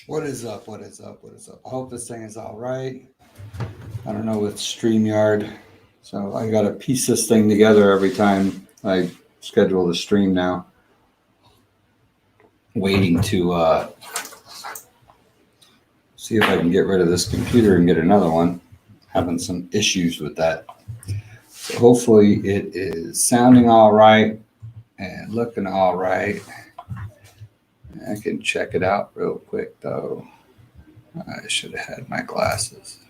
What is up? What is up? What is up? I hope this thing is all right. I don't know with StreamYard. So I got to piece this thing together every time I schedule the stream now. Waiting to see if I can get rid of this computer and get another one. Having some issues with that. So hopefully it is sounding all right and looking all right. I can check it out real quick though. I should have had my glasses.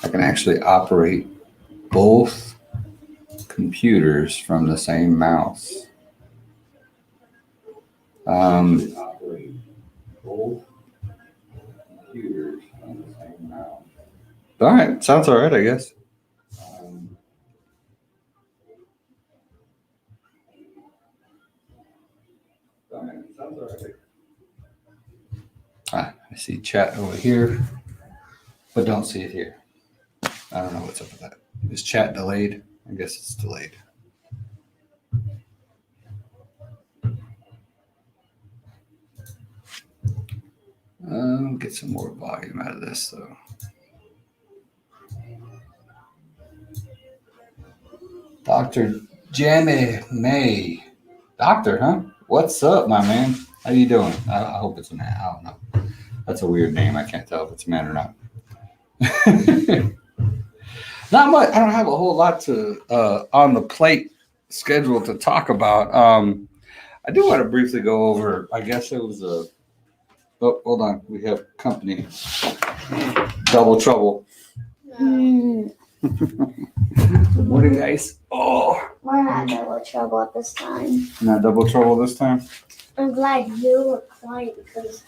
I can actually operate both computers from the same mouse. Operate both computers from the same mouse. All right, sounds all right, I guess. All right, sounds all right. I see chat over here, but don't see it here. I don't know what's up with that. Is chat delayed? I guess it's delayed. Get some more volume out of this though. Dr. Jamie May. Doctor, huh? What's up, my man? How you doing? I hope it's a man. I don't know. That's a weird name. I can't tell if it's a man or not. Not much. I don't have a whole lot to on the plate scheduled to talk about. I do want to briefly go over. I guess it was a. Oh, hold on. We have company. Double trouble. Good morning, guys. Oh, we're not double trouble at this time. Not double trouble this time. I'm glad you were quiet because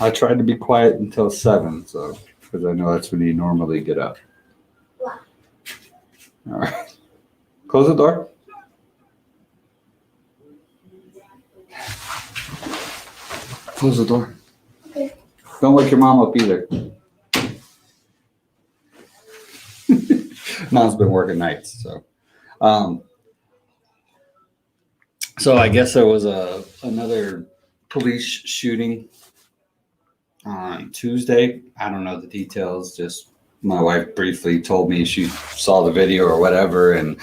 I tried to be quiet until 7, so because I know that's when you normally get up. Wow. All right. Close the door. Close the door. Okay. Don't wake your mom up either. Mom's been working nights, so. So I guess there was another police shooting on Tuesday. I don't know the details. Just my wife briefly told me she saw the video or whatever, and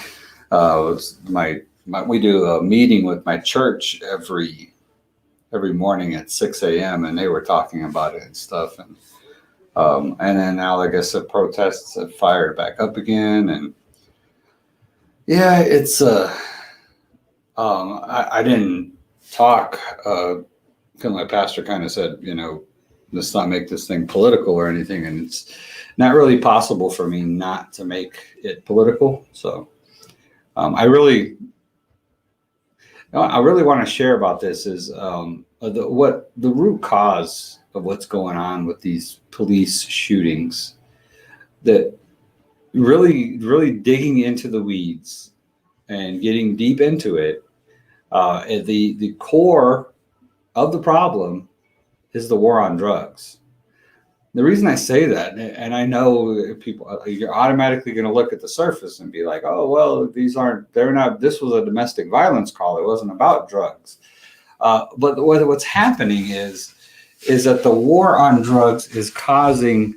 we do a meeting with my church every morning at 6 a.m. and they were talking about it and stuff, and then now I guess the protests have fired back up again, and yeah, it's I didn't talk. Because my pastor kind of said, let's not make this thing political or anything, and it's not really possible for me not to make it political. So I really want to share about this is the root cause of what's going on with these police shootings. That really digging into the weeds and getting deep into it. The core of the problem is the war on drugs. The reason I say that, and I know people, you're automatically going to look at the surface and be like, oh, well, this was a domestic violence call. It wasn't about drugs. But what's happening is that the war on drugs is causing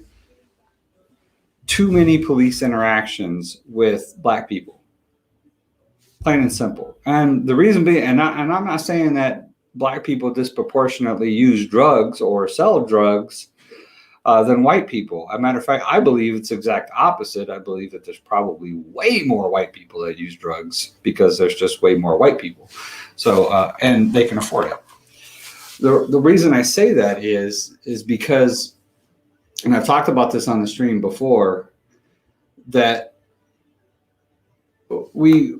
too many police interactions with Black people. Plain and simple. And the reason being, and I'm not saying that Black people disproportionately use drugs or sell drugs than white people. As a matter of fact, I believe it's the exact opposite. I believe that there's probably way more white people that use drugs because there's just way more white people. So, and they can afford it. The reason I say that is because, and I've talked about this on the stream before, that when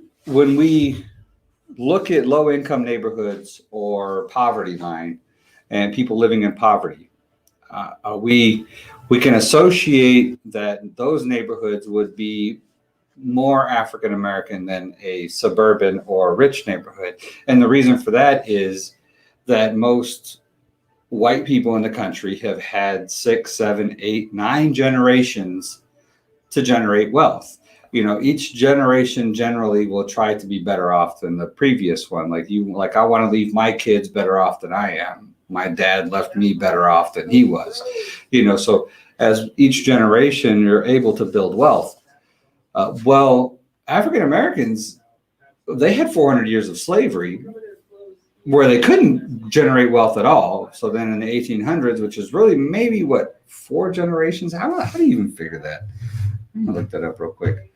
we look at low-income neighborhoods or poverty line and people living in poverty, we can associate that those neighborhoods would be more African American than a suburban or rich neighborhood. And the reason for that is that most white people in the country have had 6, 7, 8, 9 generations to generate wealth. each generation generally will try to be better off than the previous one. Like I want to leave my kids better off than I am. My dad left me better off than he was. So as each generation, you're able to build wealth. Well, African Americans, they had 400 years of slavery where they couldn't generate wealth at all. So then in the 1800s, which is really maybe 4 generations? How do you even figure that? I'm gonna look that up real quick.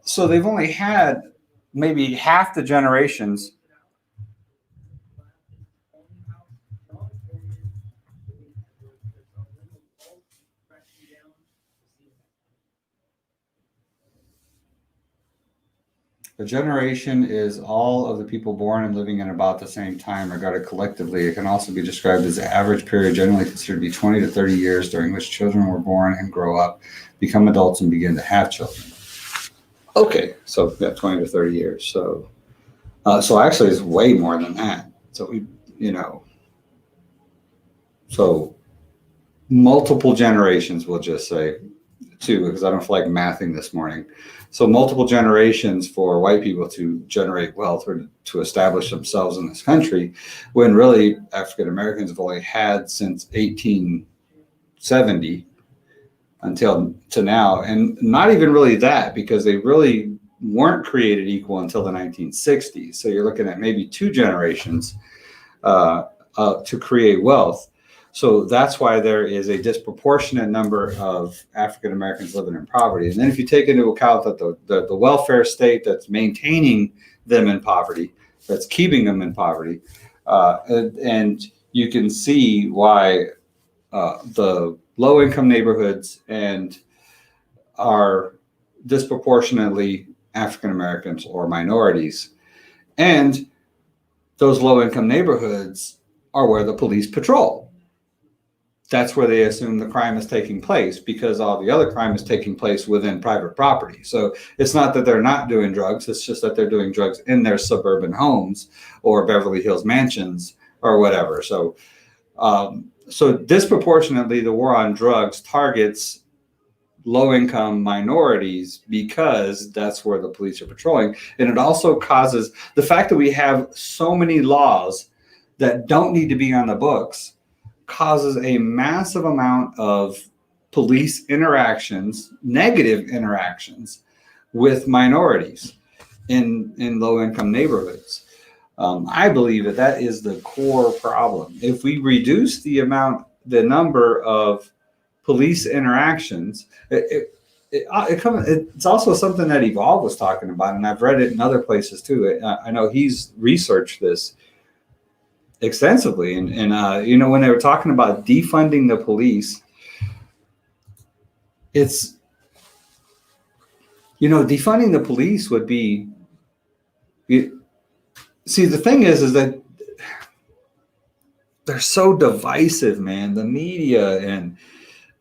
So they've only had maybe half the generations. A generation is all of the people born and living in about the same time regarded collectively. It can also be described as the average period generally considered to be 20 to 30 years during which children were born and grow up, become adults, and begin to have children. Okay, so 20 to 30 years. So actually it's way more than that. So so multiple generations, we'll just say, 2, because I don't feel like mathing this morning. So multiple generations for white people to generate wealth or to establish themselves in this country, when really African Americans have only had since 1870 until to now, and not even really that, because they really weren't created equal until the 1960s. So you're looking at maybe 2 generations to create wealth. So that's why there is a disproportionate number of African Americans living in poverty. And then if you take into account that the welfare state that's maintaining them in poverty, that's keeping them in poverty, and you can see why the low-income neighborhoods and are disproportionately African Americans or minorities. And those low-income neighborhoods are where the police patrol. That's where they assume the crime is taking place, because all the other crime is taking place within private property. So it's not that they're not doing drugs. It's just that they're doing drugs in their suburban homes or Beverly Hills mansions or whatever. So disproportionately, the war on drugs targets low-income minorities because that's where the police are patrolling. And it also causes the fact that we have so many laws that don't need to be on the books, causes a massive amount of police interactions, negative interactions with minorities in low-income neighborhoods. I believe that is the core problem. If we reduce the number of police interactions, it's also something that Evolve was talking about, and I've read it in other places too. I know he's researched this extensively, and when they were talking about defunding the police, it's defunding the police would be. See, the thing is that they're so divisive, man. The media and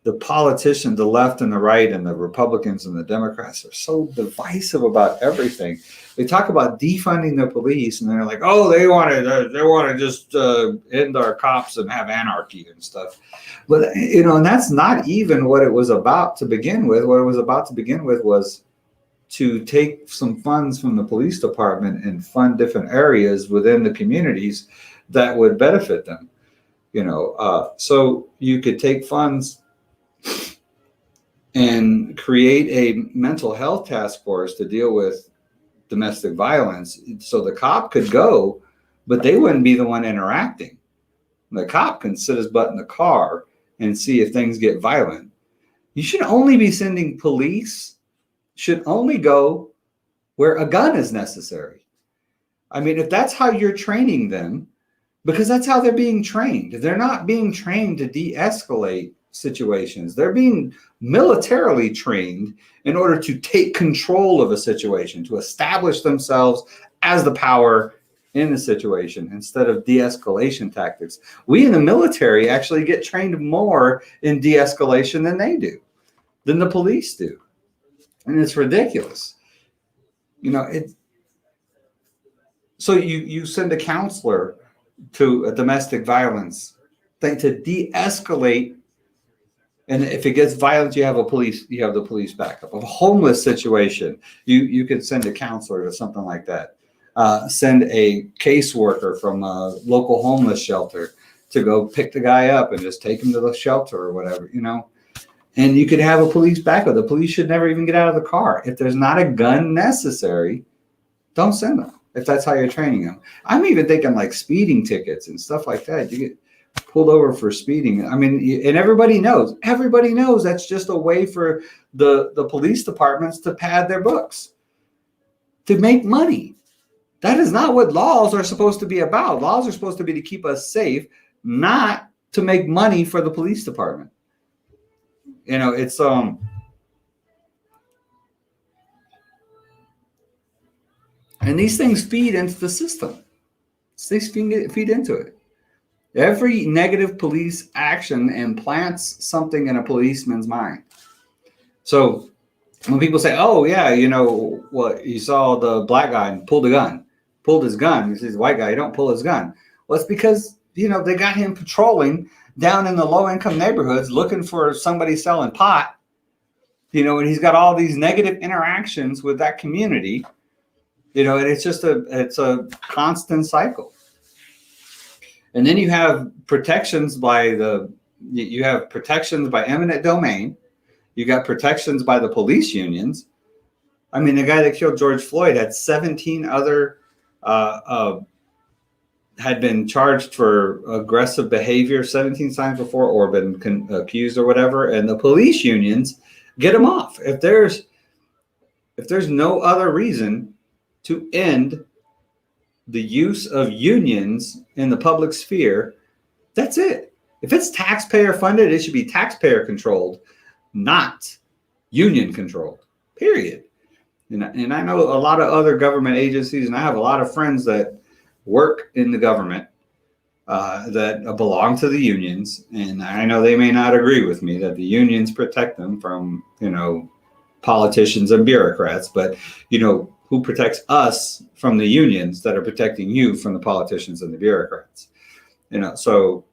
the politicians, the left and the right, and the Republicans and the Democrats are so divisive about everything. They talk about defunding the police, and they're like, "Oh, they want to just end our cops and have anarchy and stuff." But and that's not even what it was about to begin with. What it was about to begin with was to take some funds from the police department and fund different areas within the communities that would benefit them. So you could take funds and create a mental health task force to deal with domestic violence. So the cop could go, but they wouldn't be the one interacting. The cop can sit his butt in the car and see if things get violent. You should only be sending police, should only go where a gun is necessary. I mean, if that's how you're training them, because that's how they're being trained. They're not being trained to de-escalate situations. They're being militarily trained in order to take control of a situation, to establish themselves as the power in the situation instead of de-escalation tactics. We in the military actually get trained more in de-escalation than they do, than the police do. And it's ridiculous. So you send a counselor to a domestic violence thing to de-escalate And if it gets violent, you have the police backup. A homeless situation, you could send a counselor or something like that. Send a caseworker from a local homeless shelter to go pick the guy up and just take him to the shelter or whatever, And you could have a police backup. The police should never even get out of the car. If there's not a gun necessary, don't send them. If that's how you're training them. I'm even thinking like speeding tickets and stuff like that. You get pulled over for speeding. I mean, and everybody knows that's just a way for the police departments to pad their books, to make money. That is not what laws are supposed to be about. Laws are supposed to be to keep us safe, not to make money for the police department. It's and these things feed into the system. These feed into it. Every negative police action implants something in a policeman's mind. So when people say, "Oh yeah, what you saw the black guy and pulled his gun," he says, "White guy, you don't pull his gun." Well, it's because they got him patrolling down in the low-income neighborhoods looking for somebody selling pot. And he's got all these negative interactions with that community. And it's a constant cycle. And then you have protections by eminent domain. You got protections by the police unions. I mean, the guy that killed George Floyd had 17 other had been charged for aggressive behavior 17 times before, or been accused or whatever, and the police unions get them off. If there's no other reason to end the use of unions in the public sphere, that's it. If it's taxpayer funded, it should be taxpayer controlled, not union controlled, period. And I know a lot of other government agencies, and I have a lot of friends that work in the government that belong to the unions. And I know they may not agree with me that the unions protect them from, politicians and bureaucrats, but, who protects us from the unions that are protecting you from the politicians and the bureaucrats? So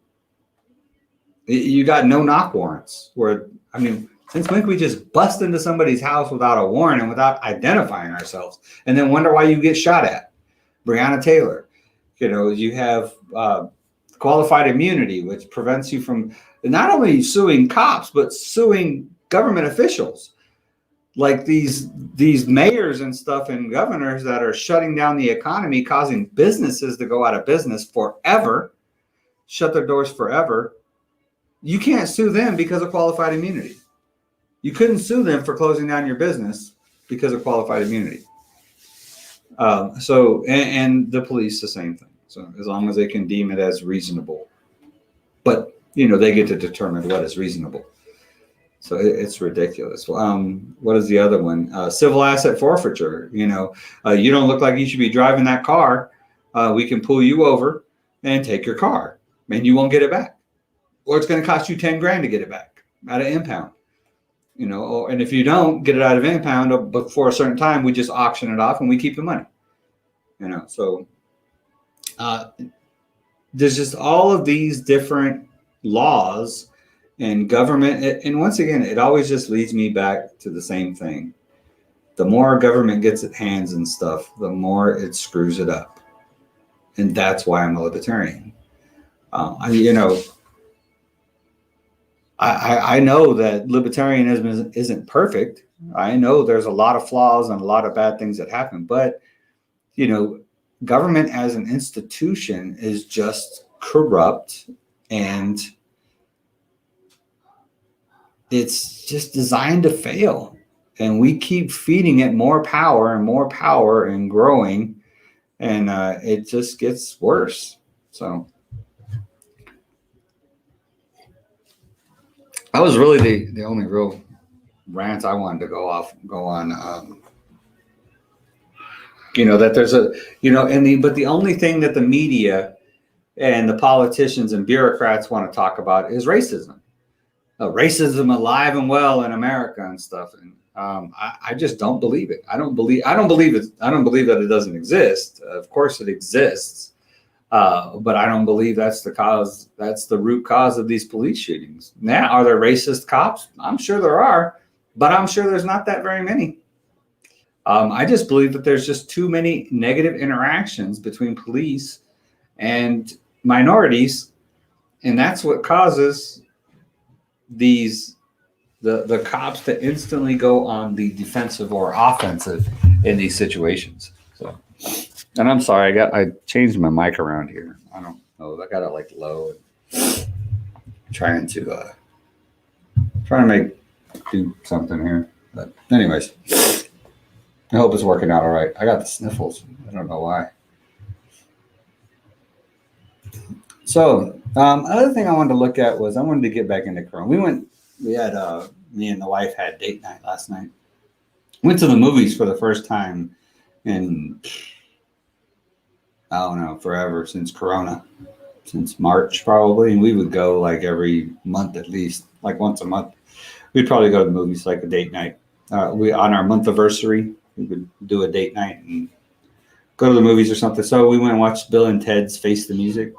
you got no knock warrants since when can we just bust into somebody's house without a warrant and without identifying ourselves and then wonder why you get shot at? Breonna Taylor, you have qualified immunity, which prevents you from not only suing cops, but suing government officials. Like these mayors and stuff and governors that are shutting down the economy, causing businesses to go out of business forever, shut their doors forever. You can't sue them because of qualified immunity. You couldn't sue them for closing down your business because of qualified immunity. And the police, the same thing. So as long as they can deem it as reasonable, but they get to determine what is reasonable. So it's ridiculous. What is the other one? Civil asset forfeiture. You don't look like you should be driving that car. We can pull you over and take your car, and you won't get it back. Or it's going to cost you $10,000 to get it back out of impound. And if you don't get it out of impound before a certain time, we just auction it off and we keep the money. So there's just all of these different laws and government. And once again, it always just leads me back to the same thing. The more government gets its hands and stuff, the more it screws it up. And that's why I'm a libertarian. I know that libertarianism isn't perfect. I know there's a lot of flaws and a lot of bad things that happen, but government as an institution is just corrupt, and it's just designed to fail. And we keep feeding it more power and growing, and it just gets worse. So that was really the only real rant I wanted to go on. That there's but the only thing that the media and the politicians and bureaucrats want to talk about is racism. Racism alive and well in America and stuff. And I just don't believe it. I don't believe that it doesn't exist. Of course it exists. But I don't believe that's the cause. That's the root cause of these police shootings. Now, are there racist cops? I'm sure there are, but I'm sure there's not that very many. I just believe that there's just too many negative interactions between police and minorities, and that's what causes the cops to instantly go on the defensive or offensive in these situations. So, and I'm sorry, I changed my mic around here. I don't know, I got it like low. Trying to make do something here, but anyways, I hope it's working out all right. I got the sniffles. I don't know why. So, other thing I wanted to look at was I wanted to get back into Corona. We had, me and the wife had date night last night. Went to the movies for the first time in, I don't know, forever, since Corona, since March probably. And we would go like every month at least, like once a month. We'd probably go to the movies like a date night. We on our month anniversary, we would do a date night and go to the movies or something. So we went and watched Bill and Ted's Face the Music.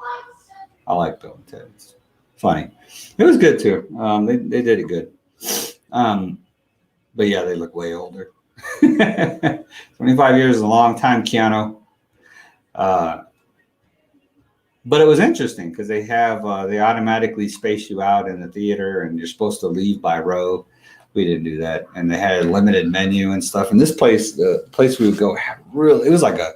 I like Bill and Ted. It's funny. It was good too. They did it good. But yeah, they look way older. 25 years is a long time, Keanu. But it was interesting because they have they automatically space you out in the theater, and you're supposed to leave by row. We didn't do that, and they had a limited menu and stuff. And this place, the place we would go, had it was like a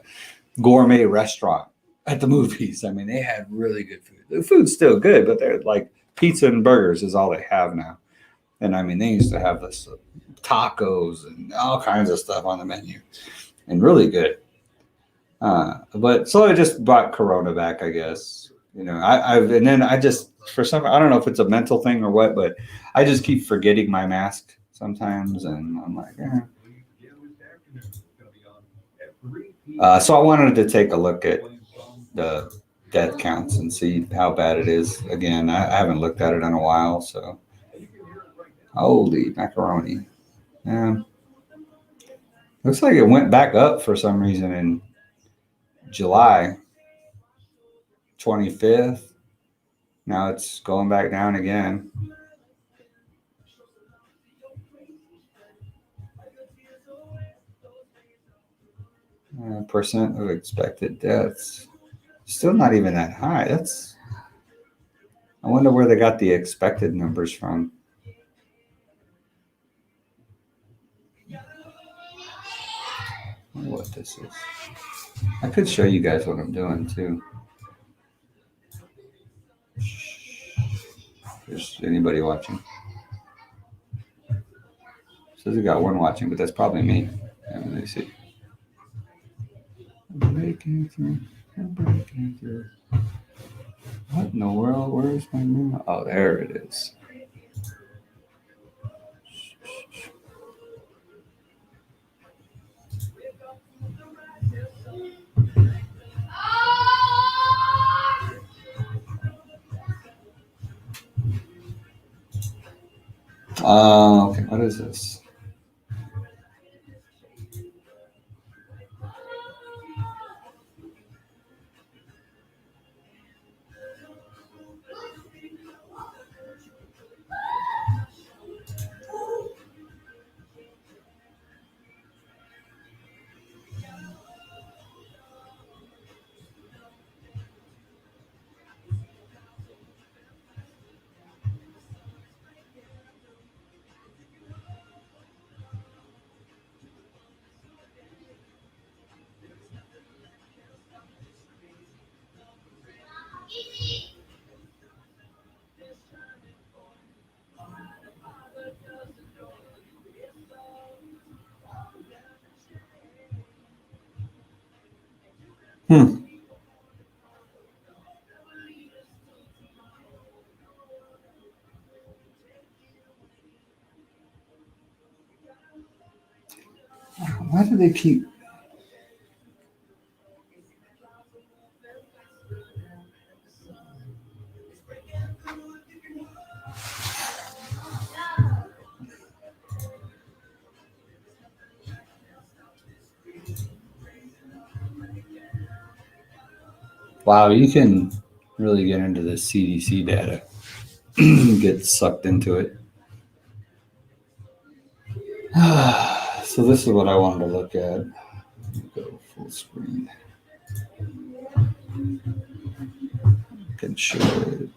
gourmet restaurant at the movies. I mean, they had really good food. The food's still good, but they're like pizza and burgers is all they have now. And I mean, they used to have this tacos and all kinds of stuff on the menu, and really good. But so I just brought Corona back, I guess. You know, and then I just for some I don't know if it's a mental thing or what, but I just keep forgetting my mask sometimes, and I'm like, so I wanted to take a look at the death counts and see how bad it is. Again, I haven't looked at it in a while, so holy macaroni. Yeah. Looks like it went back up for some reason in July 25th. Now it's going back down again. Percent of expected deaths. Still not even that high. I wonder where they got the expected numbers from. I wonder what this is. I could show you guys what I'm doing too. There's anybody watching? Says we got one watching, but that's probably me. Let me see. Breaking through. Breaking through. What in the world? Where's my mouse? Oh, there it is. Okay, what is this? Hmm. Why do they keep? Wow, you can really get into the CDC data, get sucked into it. So this is what I wanted to look at. Go full screen. Can show it.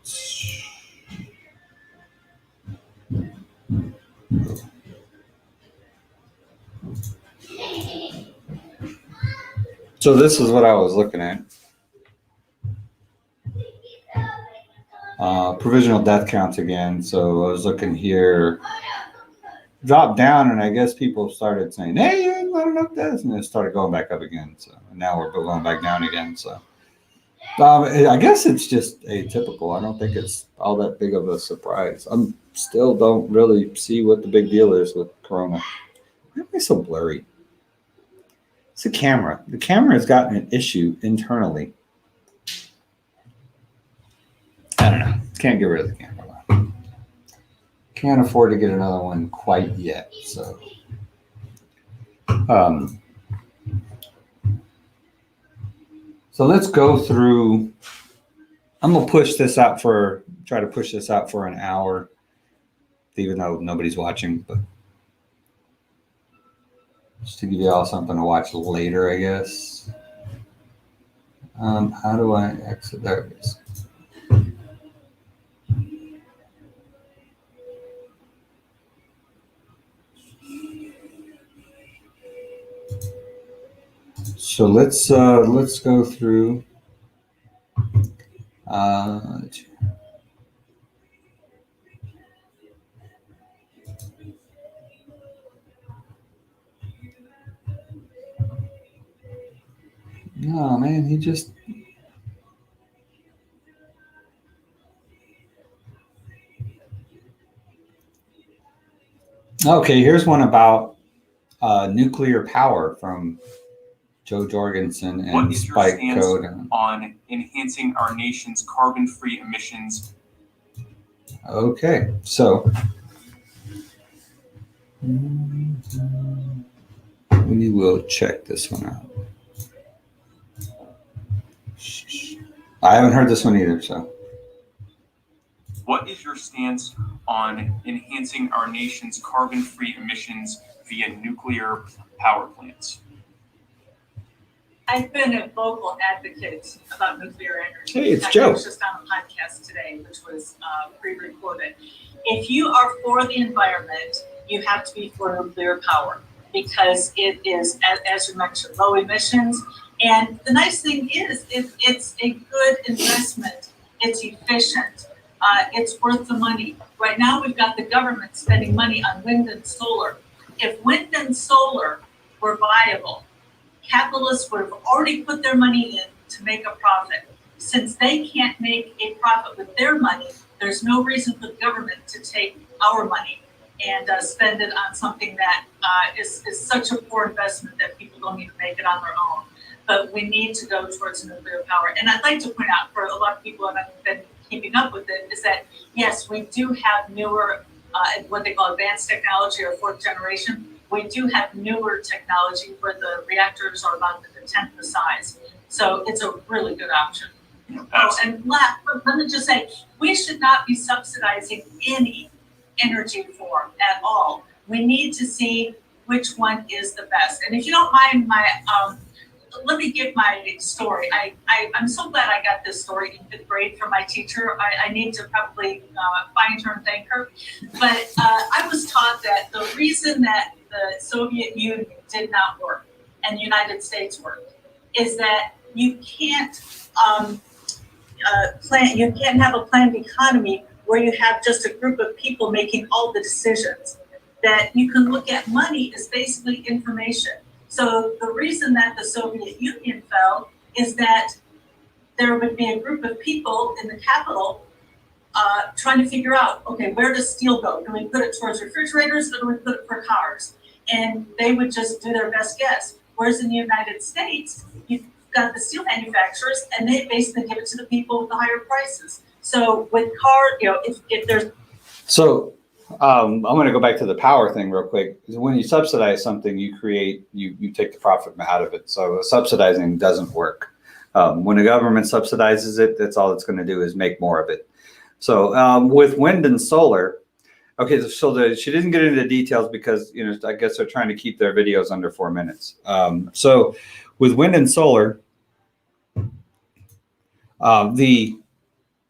So this is what I was looking at. Provisional death counts again. So I was looking here, dropped down, and I guess people started saying, "Hey, you ain't got enough deaths," and it started going back up again. So now we're going back down again. So I guess it's just atypical. I don't think it's all that big of a surprise. I'm still don't really see what the big deal is with Corona. Why am I so blurry? It's the camera. The camera has gotten an issue internally. I don't know. Can't get rid of the camera. Can't afford to get another one quite yet. So, so let's go through. I'm gonna try to push this out for an hour, even though nobody's watching, but just to give you all something to watch later, I guess. How do I exit? There it is. So let's go through. No, man, he just. Okay, here's one about nuclear power from Joe Jorgensen and What is Spike your stance Code. on enhancing our nation's carbon-free emissions? Okay, so we will check this one out. I haven't heard this one either, so. What is your stance on enhancing our nation's carbon-free emissions via nuclear power plants? I've been a vocal advocate about nuclear energy. Hey, it's In fact, Joe. I was just on a podcast today, which was pre-recorded. If you are for the environment, you have to be for nuclear power because it is, as you mentioned, low emissions. And the nice thing is, it's a good investment. It's efficient. It's worth the money. Right now, we've got the government spending money on wind and solar. If wind and solar were viable, capitalists would have already put their money in to make a profit. Since they can't make a profit with their money, there's no reason for the government to take our money and spend it on something that is such a poor investment that people don't even make it on their own. But we need to go towards nuclear power. And I'd like to point out for a lot of people that have been keeping up with it is that, yes, we do have newer, what they call advanced technology or fourth generation. We do have newer technology where the reactors are about a tenth the size. So it's a really good option. Oh, and last, let me just say, we should not be subsidizing any energy form at all. We need to see which one is the best. And if you don't mind let me give my story. I'm so glad I got this story in 5th grade from my teacher. I need to probably find her and thank her. But I was taught that the reason that the Soviet Union did not work and the United States worked is that you can't you can't have a planned economy where you have just a group of people making all the decisions. That you can look at money as basically information. So the reason that the Soviet Union fell is that there would be a group of people in the capital trying to figure out, okay, where does steel go? Do we put it towards refrigerators or do we put it for cars? And they would just do their best guess. Whereas in the United States, you've got the steel manufacturers and they basically give it to the people with the higher prices. So with if there's... So I'm going to go back to the power thing real quick. When you subsidize something, you take the profit out of it. So subsidizing doesn't work. When the government subsidizes it, that's all it's going to do is make more of it. So with wind and solar, okay, so she didn't get into the details because, you know, I guess they're trying to keep their videos under 4 minutes. So with wind and solar, the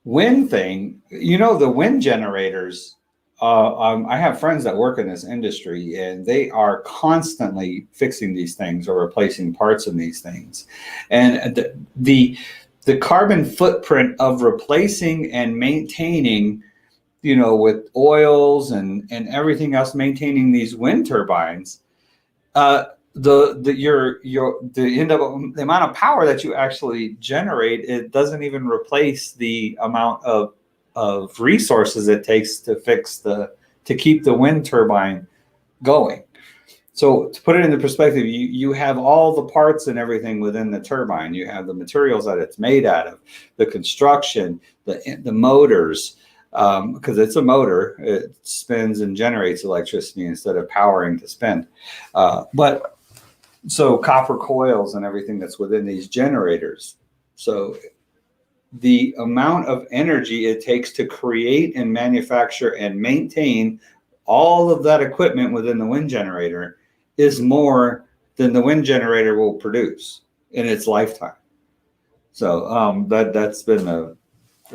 wind thing, you know, the wind generators, I have friends that work in this industry and they are constantly fixing these things or replacing parts in these things. And the carbon footprint of replacing and maintaining, you know, with oils and everything else, maintaining these wind turbines, the amount of power that you actually generate, it doesn't even replace the amount of resources it takes to keep the wind turbine going. So to put it into perspective, you have all the parts and everything within the turbine. You have the materials that it's made out of, the construction, the motors, because it's a motor. It spins and generates electricity instead of powering to spin. But so copper coils and everything that's within these generators. So the amount of energy it takes to create and manufacture and maintain all of that equipment within the wind generator is more than the wind generator will produce in its lifetime. So that's been the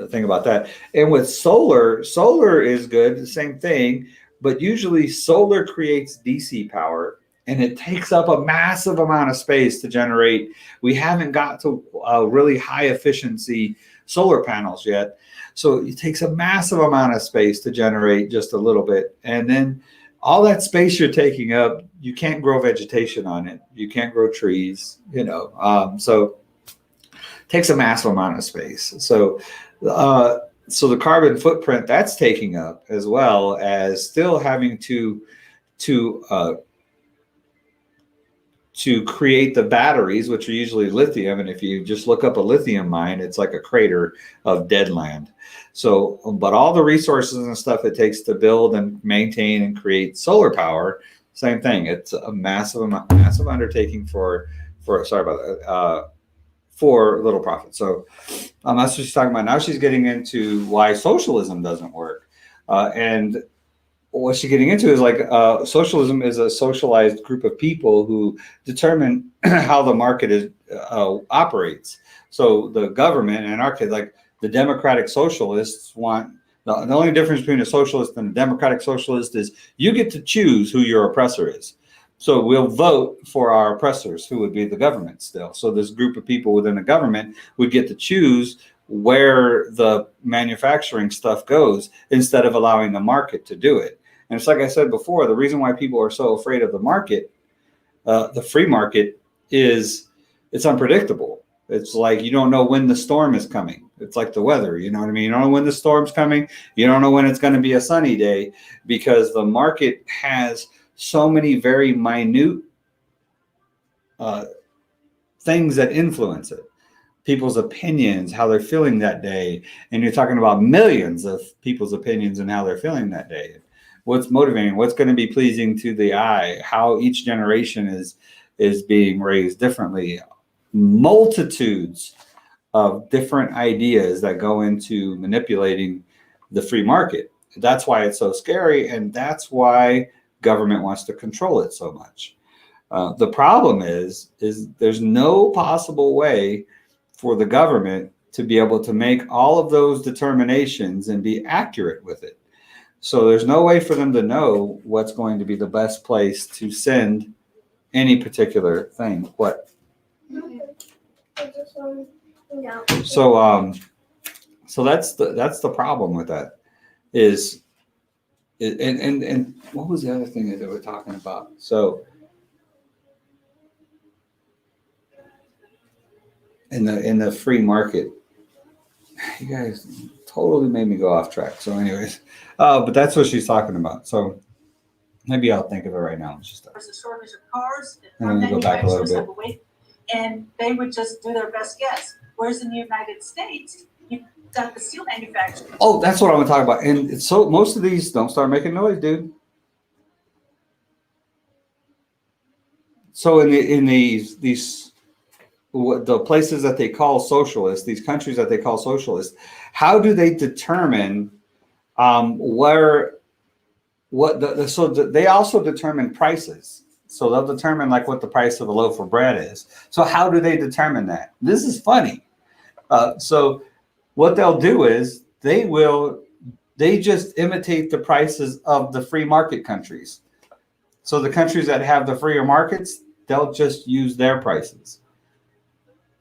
thing about that. And with solar is good, the same thing, but usually solar creates DC power and it takes up a massive amount of space to generate. We haven't got to really high efficiency solar panels yet. So it takes a massive amount of space to generate just a little bit. And then all that space you're taking up, you can't grow vegetation on it. You can't grow trees, you know. So it takes a massive amount of space. So the carbon footprint that's taking up, as well as still having to create the batteries, which are usually lithium. And if you just look up a lithium mine, it's like a crater of dead land. So, but all the resources and stuff it takes to build and maintain and create solar power, same thing. It's a massive undertaking for little profit. So that's what she's talking about. Now she's getting into why socialism doesn't work. And what she's getting into is like socialism is a socialized group of people who determine how the market operates. So the government, in our case, like the democratic socialists want, the only difference between a socialist and a democratic socialist is you get to choose who your oppressor is. So we'll vote for our oppressors, who would be the government still. So this group of people within the government would get to choose where the manufacturing stuff goes instead of allowing the market to do it. And it's like I said before, the reason why people are so afraid of the market, the free market, is it's unpredictable. It's like you don't know when the storm is coming. It's like the weather, you know what I mean? You don't know when the storm's coming. You don't know when it's going to be a sunny day, because the market has so many very minute things that influence it. People's opinions, how they're feeling that day. And you're talking about millions of people's opinions and how they're feeling that day. What's motivating, what's going to be pleasing to the eye, how each generation is being raised differently. Multitudes of different ideas that go into manipulating the free market. That's why it's so scary, and that's why government wants to control it so much. The problem is there's no possible way for the government to be able to make all of those determinations and be accurate with it. So there's no way for them to know what's going to be the best place to send any particular thing. What? So that's the problem with that is, and what was the other thing that they were talking about? So in the free market, you guys totally made me go off track. So anyways, but that's what she's talking about. So maybe I'll think of it right now. There's a shortage of cars, And then we go back a little bit. And they would just do their best guess. Whereas in the United States, you've got the steel manufacturers. Oh, that's what I'm talking about. And it's so most of these don't start making noise, dude. So in these the places that they call socialist, these countries that they call socialist, how do they determine they also determine prices. So they'll determine like what the price of a loaf of bread is. So how do they determine that? This is funny. So what they'll do is they just imitate the prices of the free market countries. So the countries that have the freer markets, they'll just use their prices.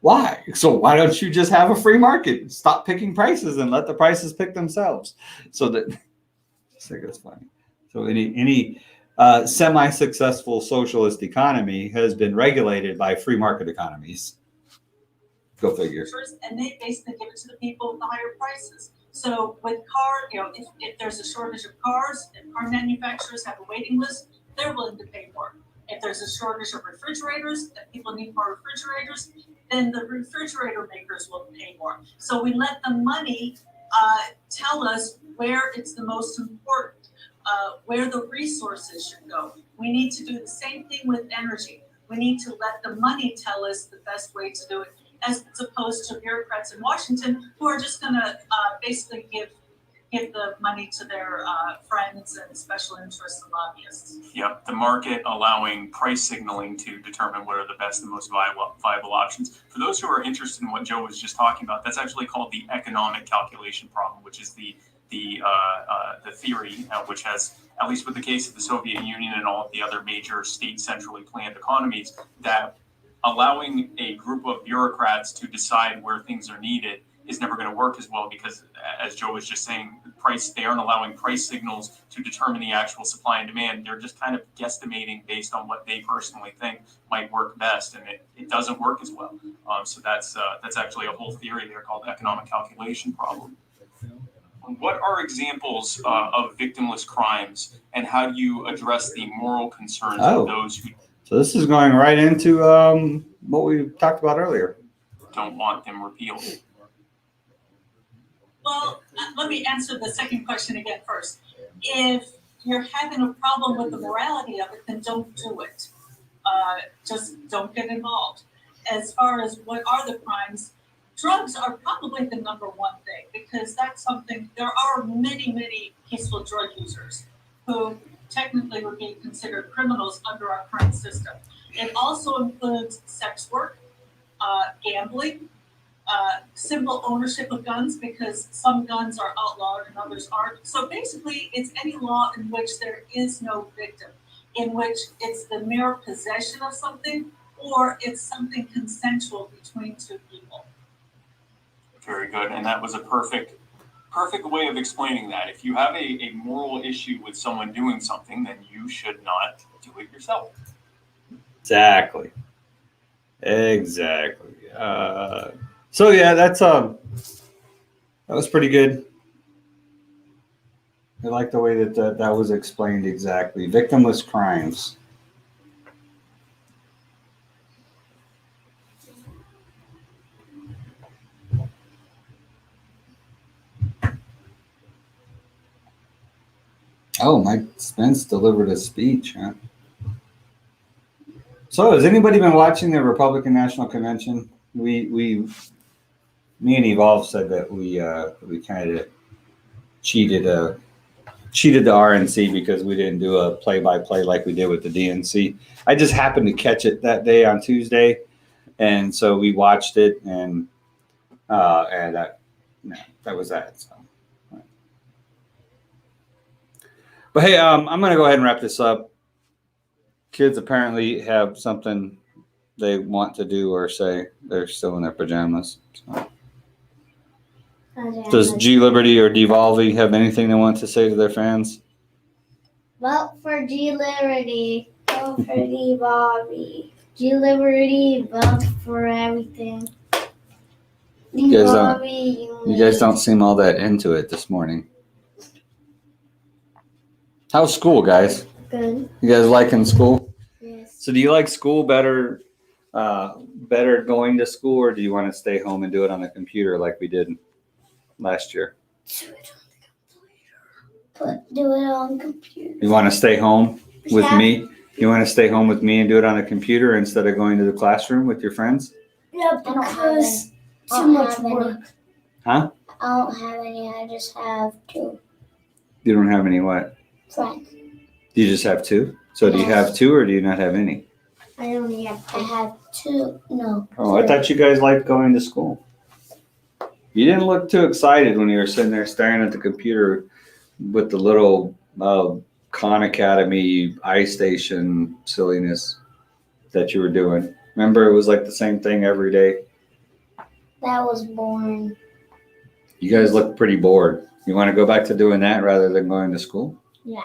Why? So why don't you just have a free market? Stop picking prices and let the prices pick themselves. So that I think it's funny. So any semi-successful socialist economy has been regulated by free market economies. Go figure. And they basically give it to the people with the higher prices. So with if there's a shortage of cars, if car manufacturers have a waiting list, they're willing to pay more. If there's a shortage of refrigerators, if people need more refrigerators, then the refrigerator makers will pay more. So we let the money tell us where it's the most important, where the resources should go. We need to do the same thing with energy. We need to let the money tell us the best way to do it, as opposed to bureaucrats in Washington who are just going to basically give the money to their friends and special interests and lobbyists. Yep, the market allowing price signaling to determine what are the best and most viable options. For those who are interested in what Joe was just talking about, that's actually called the economic calculation problem, which is the theory, which has, at least with the case of the Soviet Union and all of the other major state centrally planned economies, that allowing a group of bureaucrats to decide where things are needed is never going to work as well, because as Joe was just saying, they aren't allowing price signals to determine the actual supply and demand. They're just kind of guesstimating based on what they personally think might work best, and it doesn't work as well. So that's actually a whole theory there called economic calculation problem. What are examples of victimless crimes, and how do you address the moral concerns of those who So this is going right into what we talked about earlier. Don't want them repealed? Well, let me answer the second question again first. If you're having a problem with the morality of it, then don't do it. Just don't get involved. As far as what are the crimes, drugs are probably the number one thing, because that's something, there are many, many peaceful drug users who technically would be considered criminals under our current system. It also includes sex work, gambling, simple ownership of guns, because some guns are outlawed and others aren't. So basically, it's any law in which there is no victim, in which it's the mere possession of something, or it's something consensual between two people. Very good, and that was a perfect way of explaining that. If you have a moral issue with someone doing something, then you should not do it yourself. Exactly. So yeah, that was pretty good. I like the way that was explained exactly. Victimless crimes. Oh, Mike Spence delivered a speech, huh? So has anybody been watching the Republican National Convention? Me and Evolve said that we kind of cheated the RNC because we didn't do a play-by-play like we did with the DNC. I just happened to catch it that day on Tuesday, and so we watched it, and that was that. So. But hey, I'm going to go ahead and wrap this up. Kids apparently have something they want to do or say. They're still in their pajamas. So. Does G Liberty or Devolve have anything they want to say to their fans? Vote for G Liberty. Vote for Devolve. G Liberty, vote for everything. You guys don't seem all that into it this morning. How's school, guys? Good. You guys liking school? Yes. So do you like school better going to school, or do you want to stay home and do it on the computer like we did last year? Do it on the computer. Do it on computer. You want to stay home with me? You want to stay home with me and do it on a computer instead of going to the classroom with your friends? Yeah. Yeah, I don't have because any. too much work. Huh? I don't have any. I just have 2 You don't have any what? friends. You just have 2? So do you Yes. have 2 or do you not have any? I only have I 2. have 2. No. Oh, I 3. thought you guys liked going to school. You didn't look too excited when you were sitting there staring at the computer with the little Khan Academy iStation silliness that you were doing. Remember, it was like the same thing every day. That was boring. You guys look pretty bored. You want to go back to doing that rather than going to school? Yeah.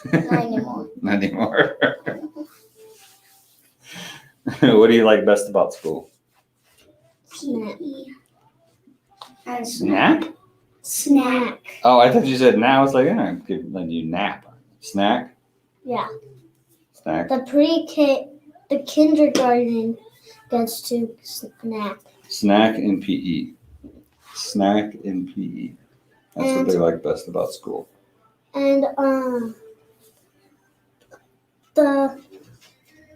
Not anymore. Not anymore. What do you like best about school? Snack. And Nap? Snack. Oh, I thought you said now. It's like, yeah, let you nap. Snack? Yeah. Snack? The pre-K, the kindergarten gets to snack. Snack and PE. Snack and PE. That's what And- they like best about school. And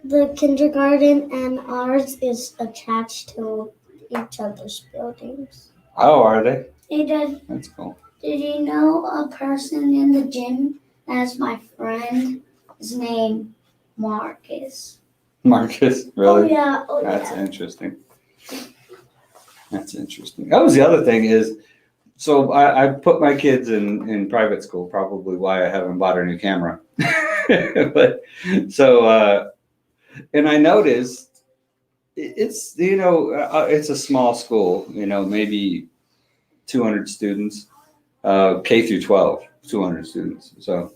the kindergarten and ours is attached to each other's buildings. Oh, are they? Hey, Dad, That's cool. did you know a person in the gym that's my friend? His name Marcus. Marcus, Oh really? yeah. Oh That's yeah. interesting. That's interesting. That was the other thing is, so I put my kids in private school, probably why I haven't bought a new camera. But so, and I noticed it's, it's a small school, maybe 200 students, K through 12, 200 students. So,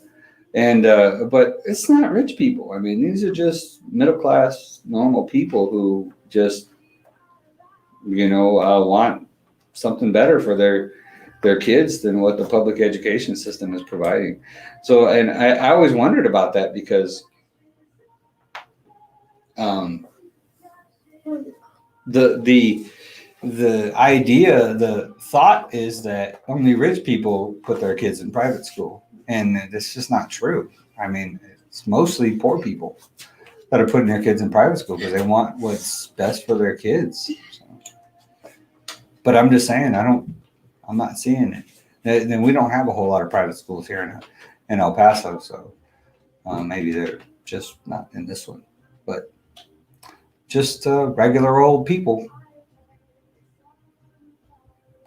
and, but it's not rich people. I mean, these are just middle class, normal people who just, want something better for their kids than what the public education system is providing. So, and I always wondered about that because the idea, the thought is that only rich people put their kids in private school, and it's just not true. I mean, it's mostly poor people that are putting their kids in private school because they want what's best for their kids. So, but I'm just saying, I'm not seeing it. Then we don't have a whole lot of private schools here in El Paso, so maybe they're just not in this one. But just regular old people,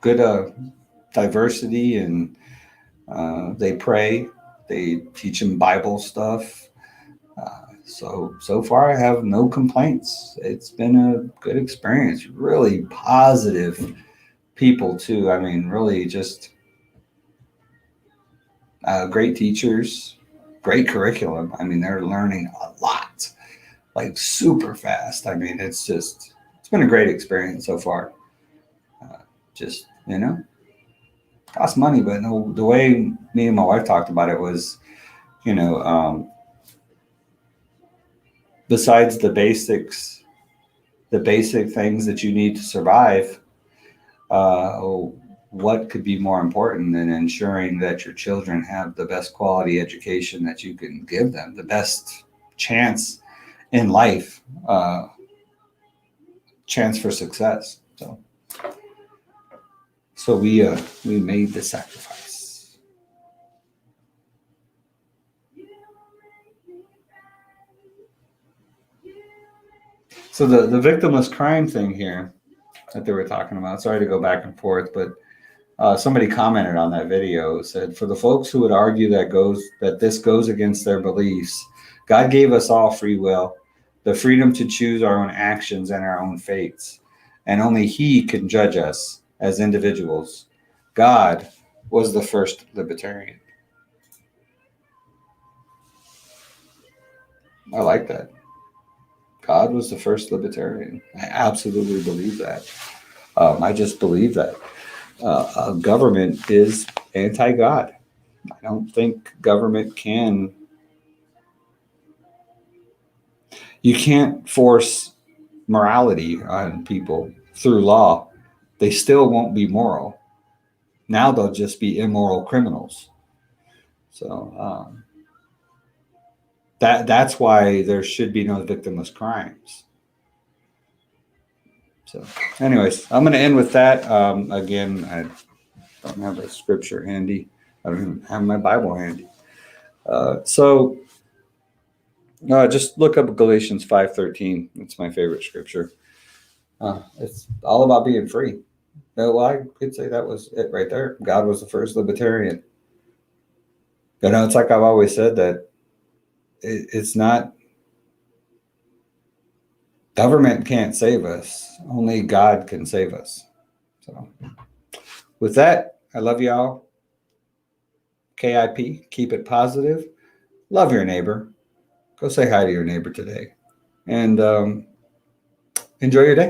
good diversity, and they pray. They teach them Bible stuff. So far, I have no complaints. It's been a good experience. Really positive people too. I mean, really just great teachers, great curriculum. I mean, they're learning a lot, like super fast. I mean, it's been a great experience so far. Just, costs money, but no, the way me and my wife talked about it was, besides the basics, the basic things that you need to survive, what could be more important than ensuring that your children have the best quality education that you can give them, the best chance in life, chance for success. So we made the sacrifice. So the victimless crime thing here that they were talking about. Sorry to go back and forth, but somebody commented on that video, said, for the folks who would argue that this goes against their beliefs, God gave us all free will, the freedom to choose our own actions and our own fates, and only He can judge us as individuals. God was the first libertarian. I like that. God was the first libertarian. I absolutely believe that. I just believe that. Government is anti-God. I don't think government you can't force morality on people through law. They still won't be moral. Now they'll just be immoral criminals. So that's why there should be no victimless crimes. So, anyways, I'm going to end with that. Again, I don't have a scripture handy. I don't even have my Bible handy. Just look up Galatians 5:13. It's my favorite scripture. It's all about being free. Well, I could say that was it right there. God was the first libertarian. It's like I've always said that it's not, government can't save us. Only God can save us. So with that, I love y'all. KIP, keep it positive. Love your neighbor. Go say hi to your neighbor today. And enjoy your day.